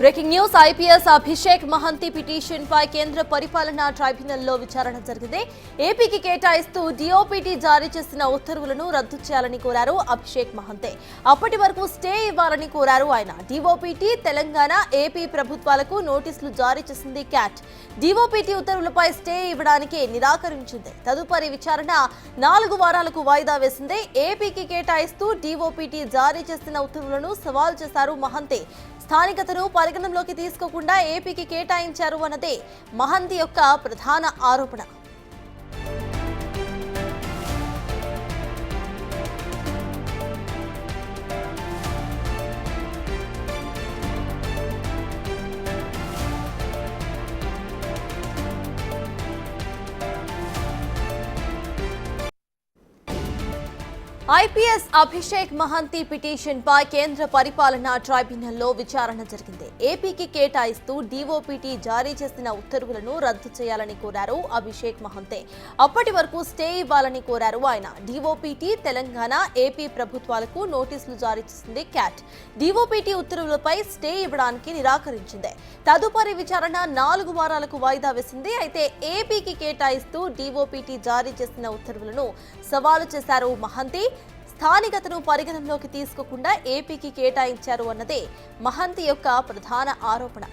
Breaking news IPS Abhishek Mohanty petition పై కేంద్ర పరిపాలనా ట్రైబ్యునల్లో విచారణ జరిగింది. ఏపీకి కేటాయిస్తూ డిఓపిటి జారీ చేసిన ఉత్తర్వులను రద్దు చేయాలని కోరారు అభిషేక్ మహంతి. అప్పటి వరకు స్టే ఇవ్వాలని కోరారు ఆయన. డిఓపిటి తెలంగాణ, ఏపీ ప్రభుత్వాలకు నోటీసులు జారీ చేసింది క్యాట్. డిఓపిటి ఉత్తర్వులపై స్టే ఇవ్వడానికి నిరాకరించింది. తదుపరి విచారణ 4 వారాలకు వాయిదా వేసింది. ఏపీకి కేటాయిస్తూ డిఓపిటి జారీ చేసిన ఉత్తర్వులను సవాల్ చేశారు మహంతి. స్థానికతను పరిగణనలోకి తీసుకోకుండా ఏపీకి కేటాయించారు అన్నదే మహంతి యొక్క ప్రధాన ఆరోపణ. ఐపీఎస్ అభిషేక్ మహంతి పిటిషన్ పై కేంద్ర పరిపాలనా ట్రైబ్యునల్లో విచారణ జరిగింది. ఏపీకి కేటాయిస్తూ డిఓపిటి జారీ చేసిన ఉత్తర్వులను రద్దు చేయాలని కోరారు అభిషేక్ మహంతి. అప్పటి వరకు స్టే ఇవ్వాలని కోరారు ఆయన. డిఓపిటి తెలంగాణ, ఏపీ ప్రభుత్వాలకు నోటీసులు జారీ చేసింది క్యాట్. డిఓపిటి ఉత్తర్వులపై స్టే ఇవ్వడానికి నిరాకరించింది. తదుపరి విచారణ 4 వారాలకు వాయిదా వేసింది. అయితే ఏపీకి కేటాయిస్తూ డిఓపిటి జారీ చేసిన ఉత్తర్వులను సవాలు చేశారు మహంతి. స్థానికతను పరిగణనలోకి తీసుకోకుండా ఏపీకి కేటాయించారు అన్నదే మహంతి యొక్క ప్రధాన ఆరోపణ.